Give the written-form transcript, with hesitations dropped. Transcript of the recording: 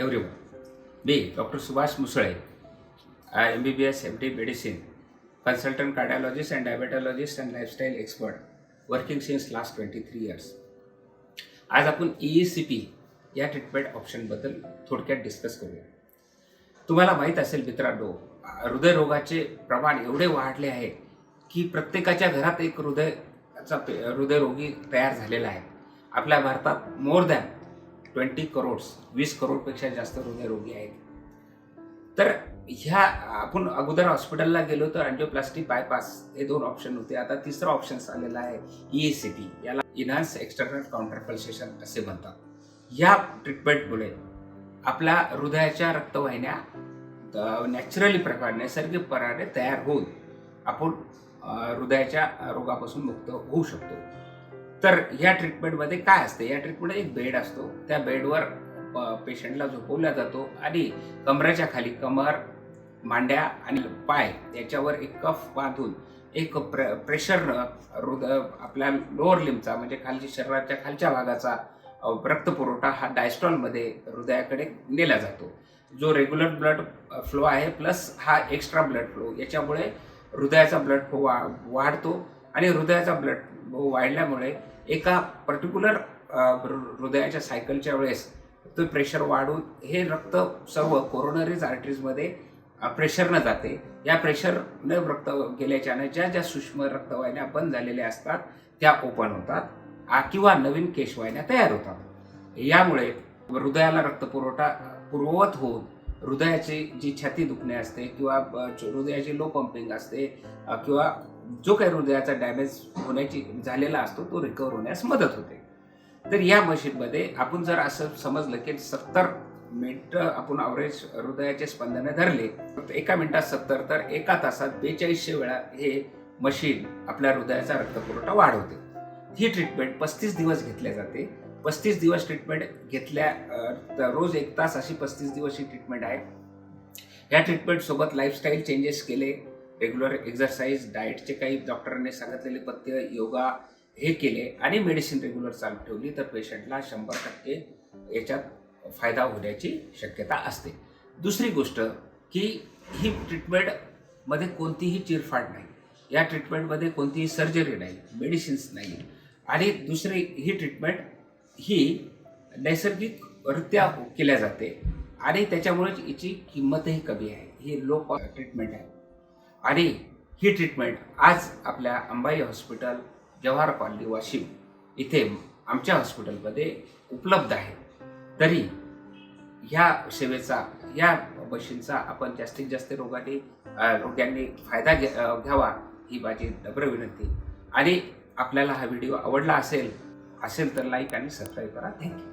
Everyone. Me doctor Subhash Musale, MBBS MD medicine, consultant cardiologist and diabetologist and lifestyle expert, working since last 23 years. आज आपण EECP या treatment ऑप्शनबद्दल थोडक्यात discuss करूया. तुम्हाला माहीत असेल मित्रांनो, हृदयरोगाचे प्रमाण एवढे वाढले आहे की प्रत्येकाच्या घरात एक हृदयरोगी तयार झालेला आहे. आपल्या भारतात मोर दॅन 20 करोड्स 20 करोडपेक्षा जास्त हृदयरोगी आहेत. तर ह्या आपण अगोदर हॉस्पिटलला गेलो तर अँजिओप्लास्टी, बायपास हे 2 ऑप्शन होते. आता तिसरा ऑप्शन आलेला आहे EECP, याला इनहान्स एक्सटर्नल काउंटरपल्सेशन असे म्हणतात. या ट्रीटमेंटमुळे आपल्या हृदयाच्या रक्तवाहिन्या नॅचरली प्रकारे नैसर्गिकपणाने तयार होऊन आपण हृदयाच्या रोगापासून मुक्त होऊ शकतो. तर या ट्रीटमेंटमध्ये काय असते? या ट्रीटमेंटमध्ये एक बेड असतो. त्या बेडवर पेशंटला झोपवला जातो आणि कमरेच्या खाली कमर, मांड्या आणि पाय याच्यावर एक कफ बांधून एक प्रेशर हृदय आपल्या लोअर लिम्बचा म्हणजे खालची शरीराच्या खालच्या भागाचा रक्तपुरवठा हा डायस्टॉलमध्ये हृदयाकडे नेला जातो. जो रेग्युलर ब्लड फ्लो आहे प्लस हा एक्स्ट्रा ब्लड फ्लो, याच्यामुळे हृदयाचा ब्लड फ्लो वाढतो आणि हृदयाचा ब्लड फ्लो वाढल्यामुळे एका पर्टिक्युलर हृदयाच्या सायकलच्या वेळेस तो प्रेशर वाढून हे रक्त सर्व कोरोनरीज आर्टरीजमध्ये प्रेशरनं जाते. या प्रेशरनं रक्त गेल्याच्यानं ज्या सूक्ष्म रक्तवाहिन्या बंद झालेल्या असतात त्या ओपन होतात किंवा नवीन केशवाहिन्या तयार होतात. यामुळे हृदयाला रक्तपुरवठा पूर्ववत होऊन हृदयाची जी छाती दुखणे असते किंवा हृदयाची लो पंपिंग असते किंवा जो काही हृदयाचा डॅमेज होण्याची झालेला असतो तो रिकवर होण्यास मदत होते. तर या मशीनमध्ये आपण जर असं समजलं की 70 मिनिट आपण ॲव्हरेज हृदयाचे स्पंदने धरले, एका मिनिटात 70, तर एका तासात 4200 वेळा हे मशीन आपल्या हृदयाचा रक्तपुरवठा वाढवते. ही ट्रीटमेंट 35 दिवस घेतल्या जाते. 35 दिवस ट्रीटमेंट घेतल्या रोज 1 तास अशी 35 दिवस ही ट्रीटमेंट आहे. या ट्रीटमेंटसोबत लाईफस्टाईल चेंजेस केले, रेग्युलर एक्झरसाईज, डाएटचे काही डॉक्टरांनी सांगितलेले पथ्य, योगा हे केले आणि मेडिसिन रेग्युलर चालू ठेवली तर पेशंटला 100% याच्यात फायदा होण्याची शक्यता असते. दुसरी गोष्ट की ही ट्रीटमेंटमध्ये कोणतीही चिरफाड नाही. या ट्रीटमेंटमध्ये कोणतीही सर्जरी नाही, मेडिसिन्स नाही. आणि दुसरी ही ट्रीटमेंट ही नैसर्गिकरित्या केल्या जाते आणि त्याच्यामुळेच हिची किंमतही कमी आहे. ही लो कॉस्ट ट्रीटमेंट आहे आणि ही ट्रीटमेंट आज आपल्या अंबाई हॉस्पिटल, जवाहर कॉलनी, वाशिम इथे आमच्या हॉस्पिटलमध्ये उपलब्ध आहे. तरी ह्या सेवेचा, या मशीनचा आपण जास्तीत जास्त रोग्यांनी फायदा घ्यावा ही माझी नम्र विनंती. आणि आपल्याला हा व्हिडिओ आवडला असेल तर लाईक आणि सबस्क्राईब करा. थँक्यू.